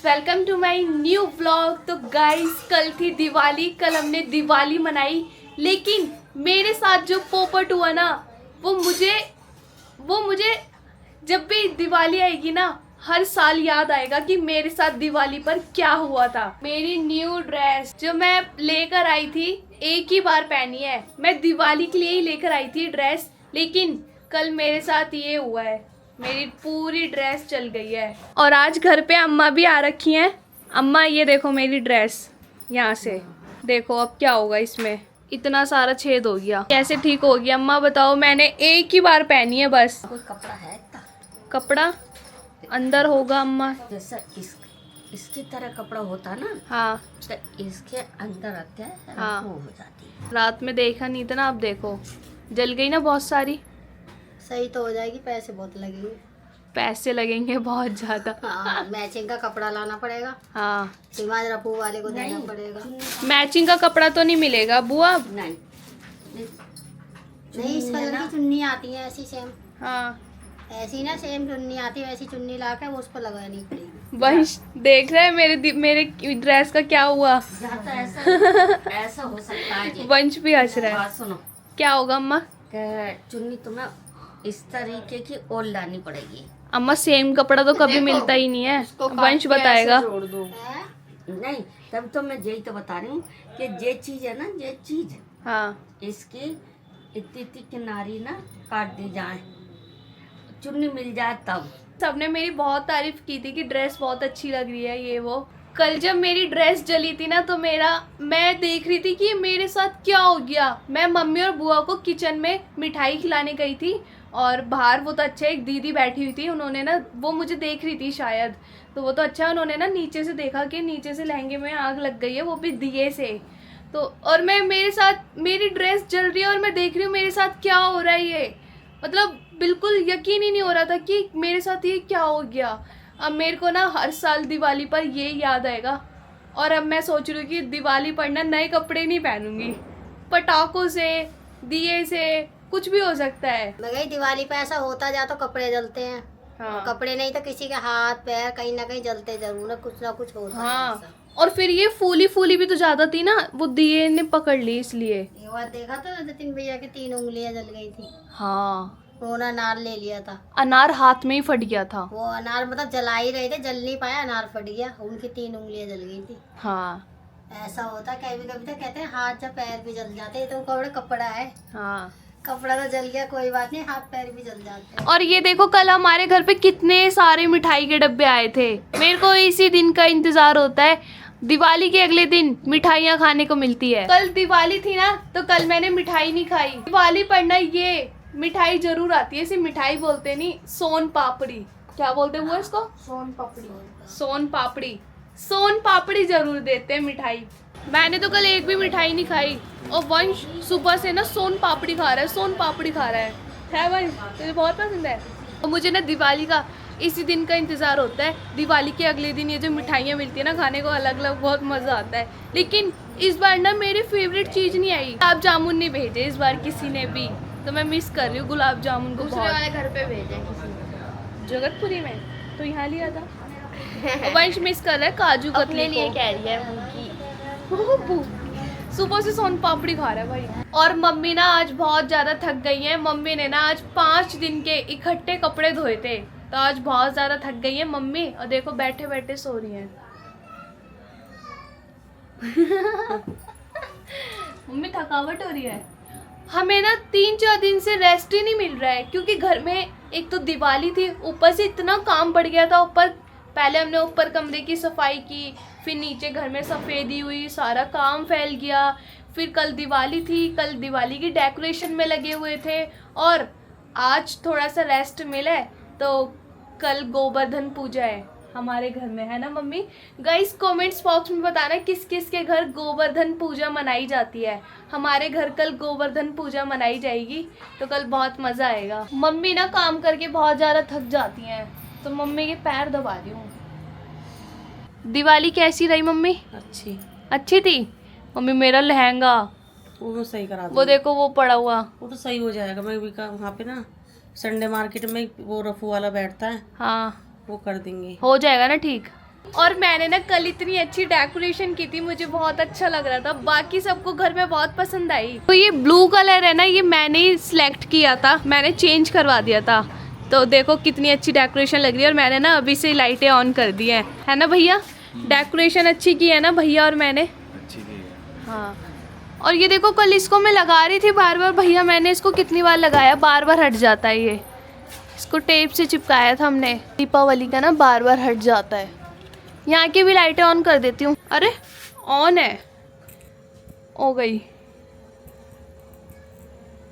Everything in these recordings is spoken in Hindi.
Welcome to my new vlog. तो गाइस कल थी दिवाली, कल हमने दिवाली मनाई, लेकिन मेरे साथ जो पोपट हुआ ना वो मुझे जब भी दिवाली आएगी ना हर साल याद आएगा कि मेरे साथ दिवाली पर क्या हुआ था। मेरी न्यू ड्रेस जो मैं लेकर आई थी एक ही बार पहनी है, मैं दिवाली के लिए ही लेकर आई थी ड्रेस, लेकिन कल मेरे साथ ये हुआ है, मेरी पूरी ड्रेस चल गई है। और आज घर पे अम्मा भी आ रखी हैं। अम्मा ये देखो मेरी ड्रेस, यहाँ से देखो अब क्या होगा, इसमें इतना सारा छेद हो गया, कैसे ठीक होगी अम्मा बताओ। मैंने एक ही बार पहनी है बस। कोई कपड़ा है इतना? कपड़ा अंदर होगा अम्मा। जैसा इसकी तरह कपड़ा होता ना, हाँ तो इसके अंदर आते हैं, हाँ। वो हो जाती है। रात में देखा नहीं था ना, अब देखो जल गई ना बहुत सारी। सही तो हो जाएगी, पैसे बहुत लगेंगे। पैसे लगेंगे बहुत ज्यादा। हाँ, मैचिंग का कपड़ा लाना पड़ेगा। हाँ सिमाज रफू वाले को देना पड़ेगा। मैचिंग का कपड़ा तो नहीं मिलेगा बुआ। नहीं इस कलर की चुन्नी आती है ऐसी सेम। हाँ ऐसी ना सेम चुन्नी आती है, वैसी चुन्नी ला के वो उस पर लगानी पड़ेगी। वंश देख रहा है मेरे ड्रेस का क्या हुआ। तो ऐसा हो सकता है। वंश भी हंस रहा है। बात सुनो, क्या होगा अम्मा? चुन्नी तुम्हें इस तरीके की और लानी पड़ेगी। अम्मा सेम कपड़ा तो कभी मिलता ही नहीं है, वंश बताएगा। नहीं, तब तो मैं यही तो बता रही हूँ कि ये चीज है ना, ये चीज हाँ इसकी इतनी इतनी किनारी ना काट दी जाए, चुन्नी मिल जाए तब। सबने मेरी बहुत तारीफ की थी कि ड्रेस बहुत अच्छी लग रही है ये वो। कल जब मेरी ड्रेस जली थी ना तो मैं देख रही थी कि मेरे साथ क्या हो गया। मैं मम्मी और बुआ को किचन में मिठाई खिलाने गई थी और बाहर वो तो अच्छा एक दीदी बैठी हुई थी, उन्होंने ना वो मुझे देख रही थी शायद, तो वो तो अच्छा उन्होंने ना नीचे से देखा कि नीचे से लहंगे में आग लग गई है, वो भी दिए से। तो और मेरे साथ मेरी ड्रेस जल रही है और मैं देख रही हूँ मेरे साथ क्या हो रहा है ये, मतलब बिल्कुल यकीन ही नहीं हो रहा था कि मेरे साथ ये क्या हो गया। अब मेरे को ना हर साल दिवाली पर ये याद आएगा और अब मैं सोच रही हूँ कि दिवाली पर ना नए कपड़े नहीं पहनूंगी, पटाखों से दिए से कुछ भी हो सकता है। मगर दिवाली पे ऐसा होता जा तो कपड़े जलते हैं। हाँ कपड़े नहीं तो किसी के हाथ पैर कहीं ना कहीं जलते जरूर है, कुछ ना कुछ होता है हाँ। ऐसा। और फिर ये फूली भी तो ज्यादा थी ना, वो दिए ने पकड़ ली इसलिए। ये बात देखा था नितिन भैया की 3 उंगलियां जल गई थी। हाँ उन्होंने अनार ले लिया था, अनार हाथ में ही फट गया था। वो अनार मतलब जला ही रहे थे, जल नहीं पाया, अनार फट गया, उनकी 3 उंगलियां जल गई थी। हाँ ऐसा होता कभी कभी, तो कहते हैं हाथ या पैर भी जल जाते हैं, तो कपड़ा है, हाँ। कपड़ा तो जल गया कोई बात नहीं, हाथ पैर भी जल जाते हैं। और ये देखो कल हमारे घर पे कितने सारे मिठाई के डब्बे आए थे। मेरे को इसी दिन का इंतजार होता है, दिवाली के अगले दिन मिठाइयाँ खाने को मिलती है। कल दिवाली थी ना तो कल मैंने मिठाई नहीं खाई। दिवाली पर ना ये मिठाई जरूर आती है, इसे मिठाई बोलते नहीं, सोन पापड़ी, क्या बोलते हुआ इसको? सोन पापड़ी। सोन पापड़ी जरूर देते हैं मिठाई। मैंने तो कल एक भी मिठाई नहीं खाई और वंश सुबह से ना सोन पापड़ी खा रहा है वंश, तुझे बहुत पसंद है। और मुझे ना दिवाली का इसी दिन का इंतज़ार होता है, दिवाली के अगले दिन ये जो मिठाइयाँ मिलती है ना खाने को अलग अलग, बहुत मज़ा आता है। लेकिन इस बार ना मेरी फेवरेट चीज़ नहीं आई, गुलाब जामुन नहीं भेजे इस बार किसी ने भी, तो मैं मिस कर रही हूँ गुलाब जामुन को। दूसरे वाले घर पे भेजे किसी ने, जगतपुरी में, तो यहाँ लिया था। वंश मिस कर रहा है काजू कतली को, कह रही है सुबह से सोन पापड़ी खा रहा है भाई। और मम्मी ना आज बहुत ज्यादा थक गई हैं। मम्मी ने ना आज 5 दिन के इकट्ठे कपड़े धोए थे, तो आज बहुत ज्यादा थक गई है मम्मी, और देखो बैठे बैठे सो रही हैं। मम्मी थकावट हो रही है। हमें ना 3-4 दिन से रेस्ट ही नहीं मिल रहा है, क्योंकि घर में एक तो दिवाली थी, ऊपर से इतना काम बढ़ गया था। ऊपर पहले हमने ऊपर कमरे की सफाई की, फिर नीचे घर में सफ़ेदी हुई, सारा काम फैल गया। फिर कल दिवाली थी, कल दिवाली की डेकोरेशन में लगे हुए थे, और आज थोड़ा सा रेस्ट मिला है, तो कल गोवर्धन पूजा है हमारे घर में, है ना मम्मी? गाइस कमेंट्स बॉक्स में बताना किस किस के घर गोवर्धन पूजा मनाई जाती है। हमारे घर कल गोवर्धन पूजा मनाई जाएगी, तो कल बहुत मज़ा आएगा। मम्मी ना काम करके बहुत ज़्यादा थक जाती हैं, तो मम्मी के पैर दबा रही हूँ। दिवाली कैसी रही मम्मी? अच्छी थी मम्मी। मेरा लहंगा वो सही करा वो देखो वो पड़ा हुआ, वो तो सही हो जाएगा। मैं भी वहाँ पे ना संडे मार्केट में वो रफू वाला बैठता है, हाँ वो कर देंगे। हो जाएगा ना ठीक। और मैंने ना कल इतनी अच्छी डेकोरेशन की थी, मुझे बहुत अच्छा लग रहा था, बाकी सबको घर में बहुत पसंद आई। तो ये ब्लू कलर है ना, ये मैंने ही सिलेक्ट किया था, मैंने चेंज करवा दिया था। तो देखो कितनी अच्छी डेकोरेशन लग रही है और मैंने ना अभी से लाइटें ऑन कर दी हैं, है ना भैया? डेकोरेशन अच्छी की है ना भैया और मैंने? अच्छी की है। हाँ। और ये देखो कल इसको मैं लगा रही थी बार बार, भैया मैंने इसको कितनी बार लगाया, बार बार हट जाता है ये। इसको टेप से चिपकाया था हमने, दीपावली का ना बार बार हट जाता है। यहाँ की भी लाइटें ऑन कर देती हूँ। अरे ऑन है, हो गई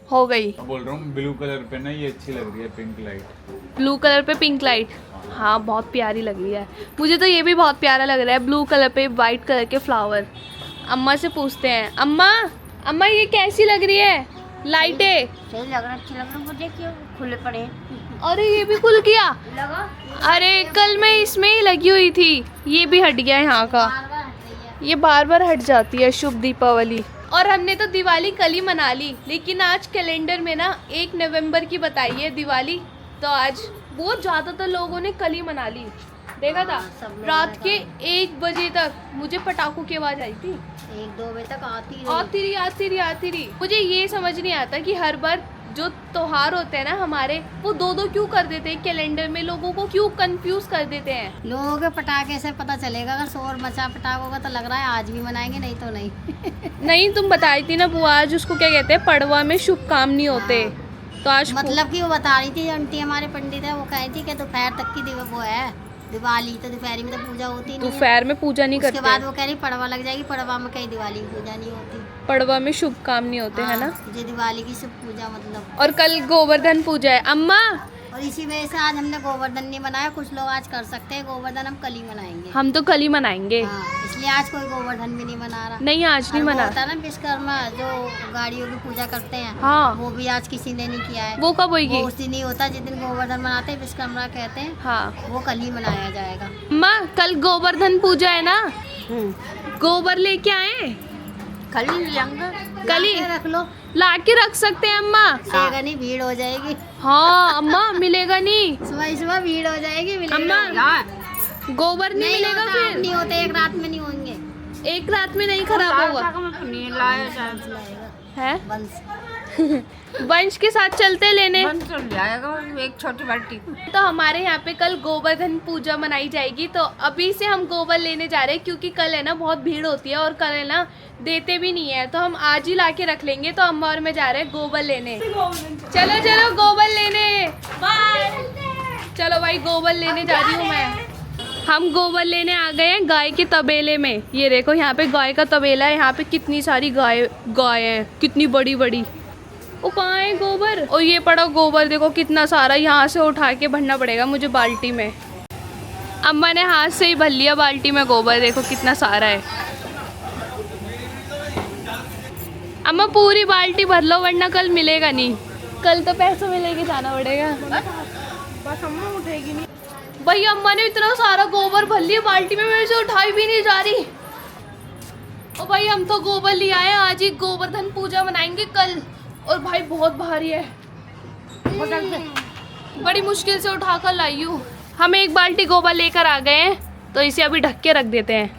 हो गई। बोल रहा हूँ ब्लू कलर पे ना ये अच्छी लग रही है, पिंक लाइट। ब्लू कलर पे पिंक लाइट, हाँ बहुत प्यारी लग रही है। मुझे तो ये भी बहुत प्यारा लग रहा है, ब्लू कलर पे वाइट कलर के फ्लावर। अम्मा से पूछते हैं, अम्मा अम्मा ये कैसी लग रही है लाइटें? सही लग रहा, अच्छी लग रहा। वो देखिए खुले पड़े हैं। अरे ये भी खुल गया। लगा अरे कल मैं इसमें ही लगी हुई थी, ये भी हट गया यहाँ का। बार बार हट रही है। ये बार बार हट जाती है। शुभ दीपावली। और हमने तो दिवाली कल ही मना ली, लेकिन आज कैलेंडर में ना 1 नवंबर की बताई है दिवाली, तो आज बहुत ज़्यादातर लोगों ने कल ही मना ली। देखा था सब लोग रात के 1 बजे तक मुझे पटाखों की आवाज़ आई थी, 1-2 बजे तक आती रही। मुझे ये समझ नहीं आता कि हर बार जो त्योहार होते हैं ना हमारे, वो 2-2 क्यों कर देते हैं कैलेंडर में, लोगों को क्यों कंफ्यूज कर देते हैं। लोगों के पटाखे से पता चलेगा, अगर शोर मचा पटाखों का तो लग रहा है आज भी मनाएंगे, नहीं तो नहीं। नहीं तुम बताई थी ना बुआ, आज उसको क्या कहते हैं, पड़वा में शुभ काम नहीं होते, तो आज मतलब कि वो बता रही थी आंटी हमारे पंडित है, वो कही थी कि दोपहर तक की वो है दिवाली, तो दोपहर में तो पूजा होती नहीं है। दोपहर में पूजा नहीं उसके करते, बाद वो कह रही पड़वा लग जाएगी, पड़वा में कहीं दिवाली की पूजा नहीं होती। पड़वा में शुभ काम नहीं होते, है ना? हाँ, ये दिवाली की शुभ पूजा मतलब। और कल गोवर्धन पूजा है अम्मा। और इसी वजह से आज हमने गोवर्धन नहीं मनाया। कुछ लोग आज कर सकते हैं गोवर्धन, हम कल ही मनाएंगे। हम तो कल ही मनाएंगे। हाँ, इसलिए आज कोई गोवर्धन भी नहीं मना रहा। नहीं आज नहीं और वो मना। होता है ना विश्वकर्मा, जो गाड़ियों की पूजा करते हैं, हाँ वो भी आज किसी ने नहीं किया है। वो कब होगी? वो उस दिन ही होता है जिस दिन गोवर्धन मनाते हैं, विश्वकर्मा कहते हैं। हाँ वो कल ही मनाया जाएगा। अम्मा कल गोवर्धन पूजा है ना, गोबर लेके आए? कल ही लेंगे, कल ही रख लो। ला के रख सकते हैं अम्मा? मिलेगा नहीं, भीड़ हो जाएगी। हाँ अम्मा मिलेगा नहीं, सुबह सुबह भीड़ हो जाएगी। अम्मा गोबर नहीं मिलेगा होता, फिर? नहीं होते, एक रात में नहीं होंगे। एक रात में नहीं खराब होगा है? वंश के साथ चलते लेने जाएगा एक छोटी बाल्टी। तो हमारे यहाँ पे कल गोवर्धन पूजा मनाई जाएगी, तो अभी से हम गोबर लेने जा रहे हैं, क्योंकि कल है ना बहुत भीड़ होती है और कल है ना देते भी नहीं है, तो हम आज ही लाके रख लेंगे। तो अम्मा और मैं जा रहे हैं गोबर लेने। चलो चलो गोबर लेने, बाय। चलो भाई गोबर लेने जा रही हूँ मैं। हम गोबर लेने आ गए हैं गाय के तबेले में। ये देखो यहाँ पे गाय का तबेला है, यहाँ पे कितनी सारी गाय है, कितनी बड़ी बड़ी। ओ कहाँ है गोबर? और ये पड़ा गोबर, देखो कितना सारा, यहाँ से उठा के भरना पड़ेगा मुझे बाल्टी में। अम्मा ने हाथ से ही भर लिया बाल्टी में गोबर, देखो कितना सारा है। अम्मा पूरी बाल्टी भर लो वरना कल मिलेगा नहीं, कल तो पैसों में लेके जाना पड़ेगा। बस अम्मा उठेगी नहीं। भाई अम्मा ने इतना सारा गोबर भर लिया बाल्टी में, मेरे से उठाई भी नहीं जा रही। ओ भाई हम तो गोबर ले आए, आज ही गोवर्धन पूजा मनाएंगे कल। और भाई बहुत भारी है, बड़ी मुश्किल से उठा कर लाई हूँ। हम एक बाल्टी गोबर लेकर आ गए हैं, तो इसे अभी ढक के रख देते हैं,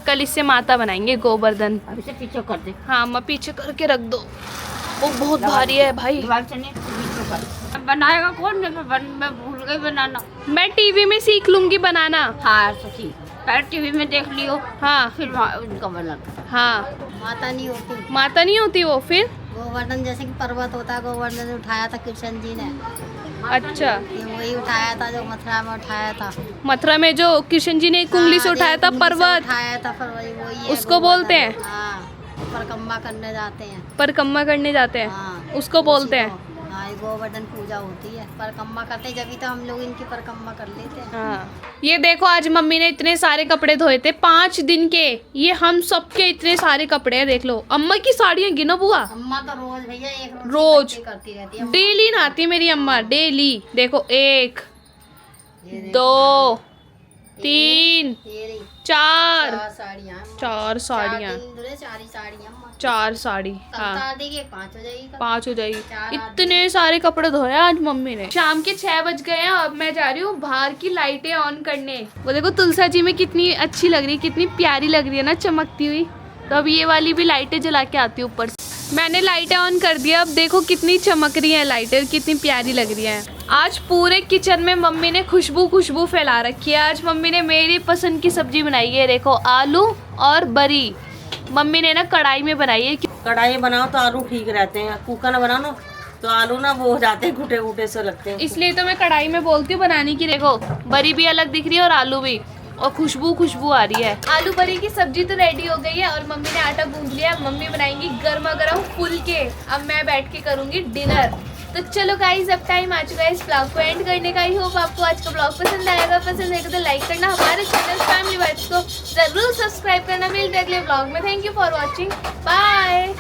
कल इससे माता बनाएंगे गोवर्धन। अब इसे पीछे कर दे। हाँ अम्मा पीछे करके रख दो, वो बहुत भारी है भाई। बनाएगा कौन? मैं भूल गई बनाना। मैं टीवी में सीख लूंगी बनाना। हाँ सही, पहले टीवी में देख लियो, हाँ फिर उनका बनाना। हाँ माता नहीं होती, माता नहीं होती वो फिर। गोवर्धन जैसे कि पर्वत होता है, गोवर्धन उठाया था कृष्ण जी ने। अच्छा ये वही उठाया था जो मथुरा में उठाया था। मथुरा में जो कृष्ण जी ने एक उंगली से हाँ, उठाया एक था उंगली से पर्वत, उठाया था, पर वही है उसको गोवर्धन। बोलते हैं? हाँ, परिक्रमा करने जाते हैं। परिक्रमा करने जाते हैं, हाँ, उसको बोलते उसी हैं। को। हाँ, ये गोवर्धन पूजा होती है, परिक्रमा करते हैं, जब तो हम लोग इनकी परिक्रमा कर लेते हैं। हाँ ये देखो आज मम्मी ने इतने सारे कपड़े धोए थे 5 दिन के, ये हम सबके इतने सारे कपड़े हैं। देख लो अम्मा की साड़ियाँ गिनो बुआ, अम्मा तो रोज भैया एक रोज इकट्ठी करती रहती है। डेली नहाती है मेरी अम्मा, डेली। देखो 1 ये देख, 2 3 ये रही 4 4 साड़ियाँ, 4 साड़ियाँ। 4 दिन धुले 4 ही साड़ियाँ अम्मा। 4 साड़ी, कल हाँ उतार देगी, 5 हो जाएगी कल। 5 हो जाएगी। चार इतने सारे कपड़े धोए आज मम्मी ने। शाम के 6 बज गए हैं, अब मैं जा रही हूँ बाहर की लाइटें ऑन करने। वो देखो तुलसा जी में कितनी अच्छी लग रही है, कितनी प्यारी लग रही है ना चमकती हुई। तो अब ये वाली भी लाइटें जला के आती है ऊपर से। मैंने लाइटें ऑन कर दिया, अब देखो कितनी चमक रही है लाइटें, कितनी प्यारी लग रही है। आज पूरे किचन में मम्मी ने खुशबू फैला रखी है। आज मम्मी ने मेरी पसंद की सब्जी बनाई है, देखो आलू और बरी। मम्मी ने ना कढ़ाई में बनाई है। कढ़ाई बनाओ तो आलू ठीक रहते हैं, कुकर ना बनाओ ना तो आलू ना वो हो जाते हैं, घुटे घुटे से लगते हैं। इसलिए तो मैं कढ़ाई में बोलती हूँ बनाने की। देखो बरी भी अलग दिख रही है और आलू भी, और खुशबू आ रही है। आलू बरी की सब्जी तो रेडी हो गई है और मम्मी ने आटा गूंथ लिया। मम्मी बनाएंगी गर्मा गर्म फुलके। अब मैं बैठ के करूंगी डिनर। तो चलो गाइस, अब टाइम आ चुका है इस ब्लॉग को एंड करने का। आई होप आपको आज का ब्लॉग पसंद आएगा। पसंद आएगा तो लाइक करना, हमारे चैनल फैमिली वाइब्स को जरूर सब्सक्राइब करना। मिलते हैं अगले ब्लॉग में। Thank you for watching, bye.